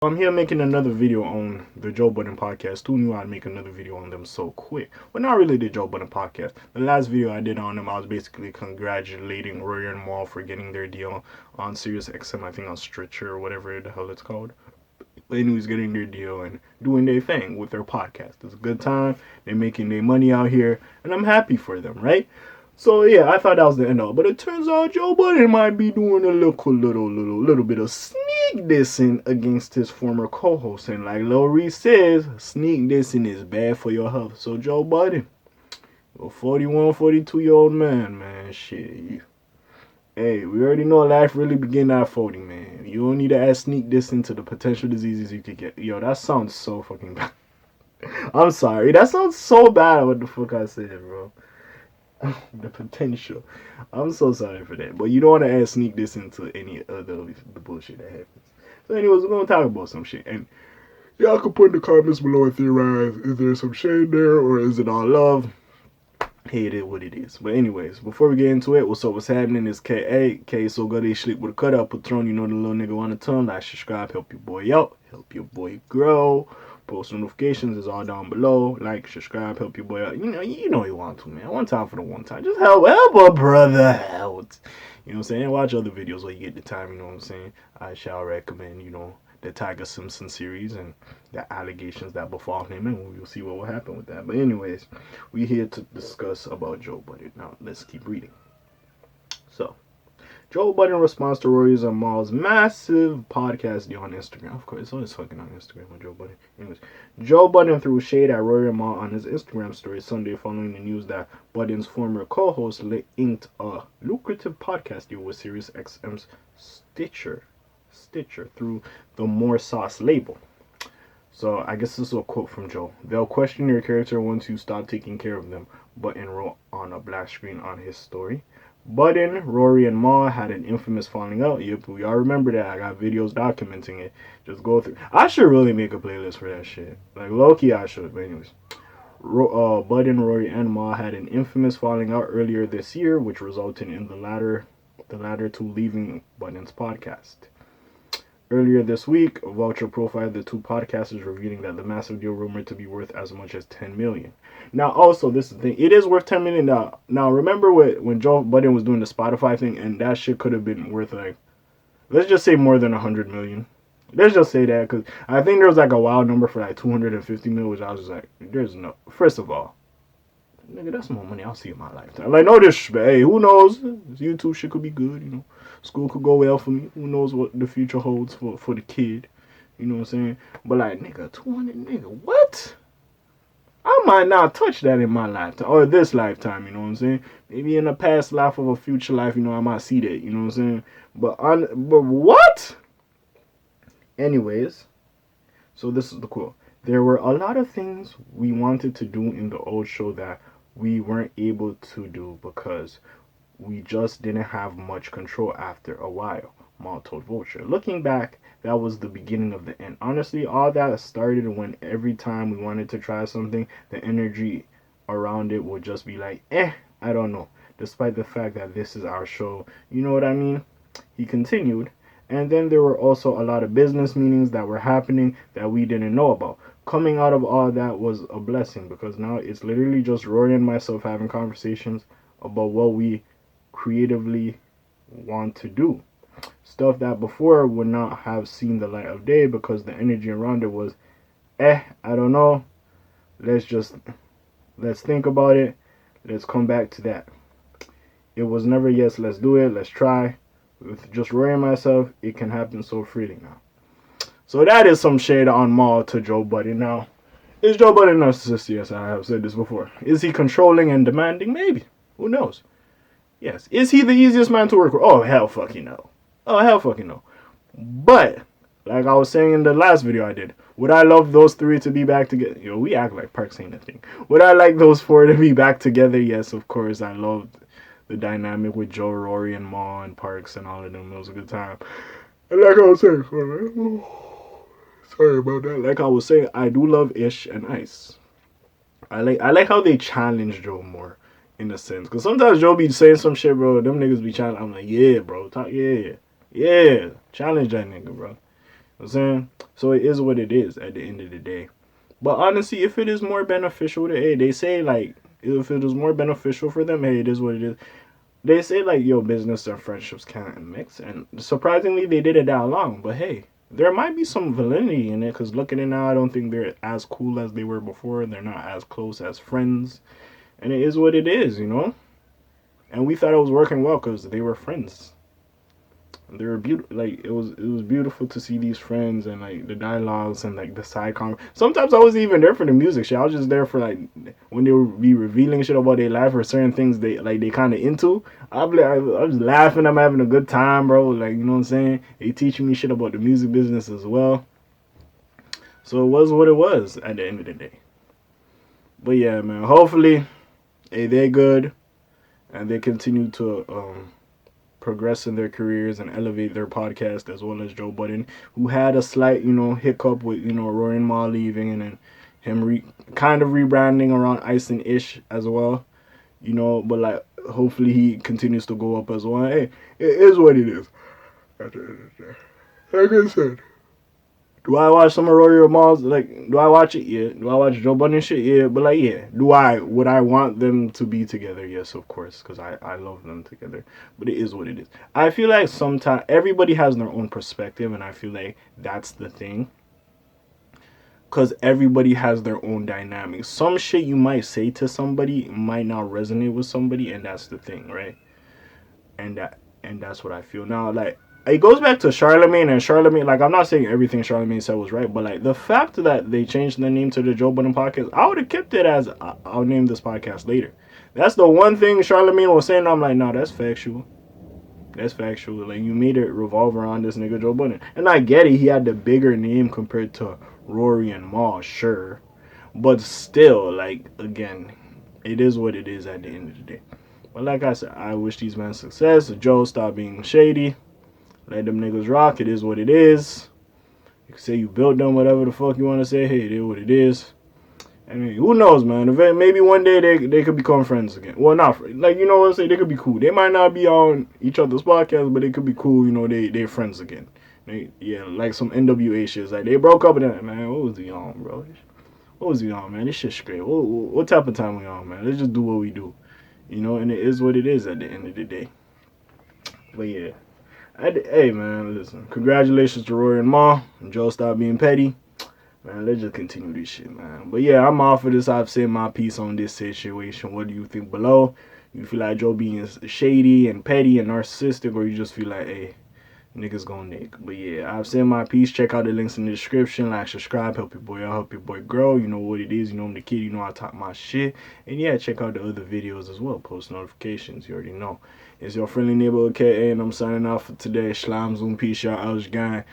I'm here making another video on the Joe Budden podcast. Who knew I'd make another video on them so quick? Well, not really the Joe Budden podcast. The last video I did on them, I was basically congratulating Rory and Mal for getting their deal on Sirius XM, I think on Stritcher or whatever the hell it's called. But anyways, getting their deal and doing their thing with their podcast. It's a good time. They're making their money out here, and I'm happy for them, right? So yeah, I thought that was the end of it. But it turns out Joe Budden might be doing a little bit of sneak dissing against his former co-host. And like Rory says, sneak dissing is bad for your health. So Joe Budden, a 41, 42-year-old man, shit. Hey, we already know life really begin at 40, man. You don't need to add sneak dissing to the potential diseases you could get. Yo, that sounds so fucking bad. I'm sorry. That sounds so bad what the fuck I said, bro. The potential. I'm so sorry for that. But you don't want to add sneak this into any other of the bullshit that happens. So anyways, we're going to talk about some shit. And y'all can put in the comments below and theorize, is there some shade there or is it all love? Hey, it is what it is. But anyways, before we get into it, what's up, what's happening? It's K.A. K so good they sleep with a cutout. Patron, you know the little nigga on the tongue. Like, subscribe, help your boy out. Help your boy grow. Post notifications is all down below. Like, subscribe, help your boy out. You know you want to, man. One time for the one time. Just help a brother out. You know what I'm saying? Watch other videos when you get the time, you know what I'm saying? I shall recommend, the Tiger Simpson series and the allegations that befall him, and we'll see what will happen with that. But anyways, we're here to discuss about Joe Budden. Now, let's keep reading. So, Joe Budden responds to Rory's and Mal's massive podcast deal on Instagram. Of course, it's always fucking on Instagram with Joe Budden. Anyways, Joe Budden threw shade at Rory and Mal on his Instagram story Sunday following the news that Budden's former co-host inked a lucrative podcast deal with Sirius XM's Stitcher through the More Sauce label. So I guess this is a quote from Joe. They'll question your character once you stop taking care of them, Budden wrote on a black screen on his story. Budden, Rory, and Mal had an infamous falling out. Yep, we all remember that. I got videos documenting it. Just go through. I should really make a playlist for that shit. Like, low-key, I should. But anyways. Budden, Rory, and Mal had an infamous falling out earlier this year, which resulted in the latter two leaving Budden's podcast. Earlier this week, Vulture profiled the two podcasters, revealing that the massive deal rumored to be worth as much as $10 million. Now, also, this is the thing. It is worth $10 million. Now, remember when Joe Budden was doing the Spotify thing, and that shit could have been worth, like, let's just say more than $100 million. Let's just say that, because I think there was, like, a wild number for, like, $250 million, which I was just like, there's no... First of all, nigga, that's more money I'll see in my lifetime. Like, no disrespect. Hey, who knows? YouTube shit could be good, School could go well for me. Who knows what the future holds for the kid. You know what I'm saying? But, like, nigga, 200, nigga, what? I might not touch that in my lifetime. Or this lifetime, you know what I'm saying? Maybe in a past life of a future life, I might see that. You know what I'm saying? But what? Anyways, so this is the quote. There were a lot of things we wanted to do in the old show that we weren't able to do because we just didn't have much control after a while, Mal told Vulture. Looking back, that was the beginning of the end. Honestly, all that started when every time we wanted to try something, the energy around it would just be like, I don't know, despite the fact that this is our show. You know what I mean? He continued. And then there were also a lot of business meetings that were happening that we didn't know about. Coming out of all that was a blessing because now it's literally just Rory and myself having conversations about what we creatively want to do. Stuff that before would not have seen the light of day because the energy around it was, I don't know. Let's think about it. Let's come back to that. It was never, yes, let's do it, let's try. With just Rory and myself, it can happen so freely now. So that is some shade on Mal to Joe Budden. Now, is Joe Budden a narcissist? Yes, I have said this before. Is he controlling and demanding? Maybe. Who knows? Yes. Is he the easiest man to work with? Oh, hell fucking no. Oh, hell fucking no. But, like I was saying in the last video I did, would I love those three to be back together? Yo, we act like Parks ain't a thing. Would I like those four to be back together? Yes, of course. I loved the dynamic with Joe, Rory, and Mal and Parks and all of them. It was a good time. And like I was saying, sorry about that. Like I was saying, I do love Ish and Ice. I like how they challenge Joe more, in a sense. Because sometimes Joe be saying some shit, bro. Them niggas be challenging. I'm like, yeah, bro. Talk, yeah. Challenge that nigga, bro. You know what I'm saying? So it is what it is at the end of the day. But honestly, if it is more beneficial to, hey, they say like, if it is more beneficial for them, hey, it is what it is. They say like, yo, business and friendships can't mix, and surprisingly, they did it that long. But hey, there might be some validity in it, because looking at it now, I don't think they're as cool as they were before. They're not as close as friends, and it is what it is, you know. And we thought it was working well because they were friends. They were beautiful. Like it was beautiful to see these friends and like the dialogues and like the side comment. Sometimes I wasn't even there for the music shit. I was just there for like when they would be revealing shit about their life or certain things they kind of into. I was laughing. I'm having a good time, bro. Like, you know what I'm saying. They teaching me shit about the music business as well. So it was what it was at the end of the day. But yeah, man. Hopefully, hey, they're good and they continue to progress in their careers and elevate their podcast, as well as Joe Budden, who had a slight, hiccup with, Rory Mal leaving, and then him kind of rebranding around Ison-ish as well, but like hopefully he continues to go up as well. Hey, it is what it is. Like I said. Do I watch some of Rory Mal's, like, do I watch it? Yeah. Do I watch Joe Budden shit? Yeah. But, like, yeah. Would I want them to be together? Yes, of course, because I love them together. But it is what it is. I feel like sometimes everybody has their own perspective, and I feel like that's the thing. Because everybody has their own dynamics. Some shit you might say to somebody might not resonate with somebody, and that's the thing, right? And that's what I feel. Now, like, it goes back to Charlemagne, like, I'm not saying everything Charlemagne said was right, but like the fact that they changed the name to the Joe Budden podcast, I would have kept it as I'll name this podcast later. That's the one thing Charlemagne was saying. I'm like, no, that's factual. That's factual. Like, you made it revolve around this nigga Joe Budden. And I get it, he had the bigger name compared to Rory and Mal, sure. But still, like, again, it is what it is at the end of the day. But like I said, I wish these men success. Joe, stop being shady. Let them niggas rock. It is what it is. You can say you built them, whatever the fuck you want to say. Hey, it is what it is. I mean, who knows, man? Maybe one day they could become friends again. Well, not like, you know what I'm saying? They could be cool. They might not be on each other's podcasts, but they could be cool. They're friends again. Yeah, like some NWA shit. Like, they broke up and then, man, what was he on, bro? What was he on, man? This shit's great. What type of time we on, man? Let's just do what we do. And it is what it is at the end of the day. But yeah. Hey, man, listen. Congratulations to Rory and Mal. And Joe, stop being petty. Man, let's just continue this shit, man. But yeah, I'm off of this. I've said my piece on this situation. What do you think below? You feel like Joe being shady and petty and narcissistic, or you just feel like, hey, niggas gonna nick? But yeah, I've said my piece. Check out the links in the description. Like, subscribe, help your boy out, help your boy grow. You know what it is. I'm the kid. I talk my shit. And yeah, check out the other videos as well. Post notifications. You already know. It's your friendly neighborhood K.A., and I'm signing off for today. Shalom, Zoom, peace, y'all. I was gang.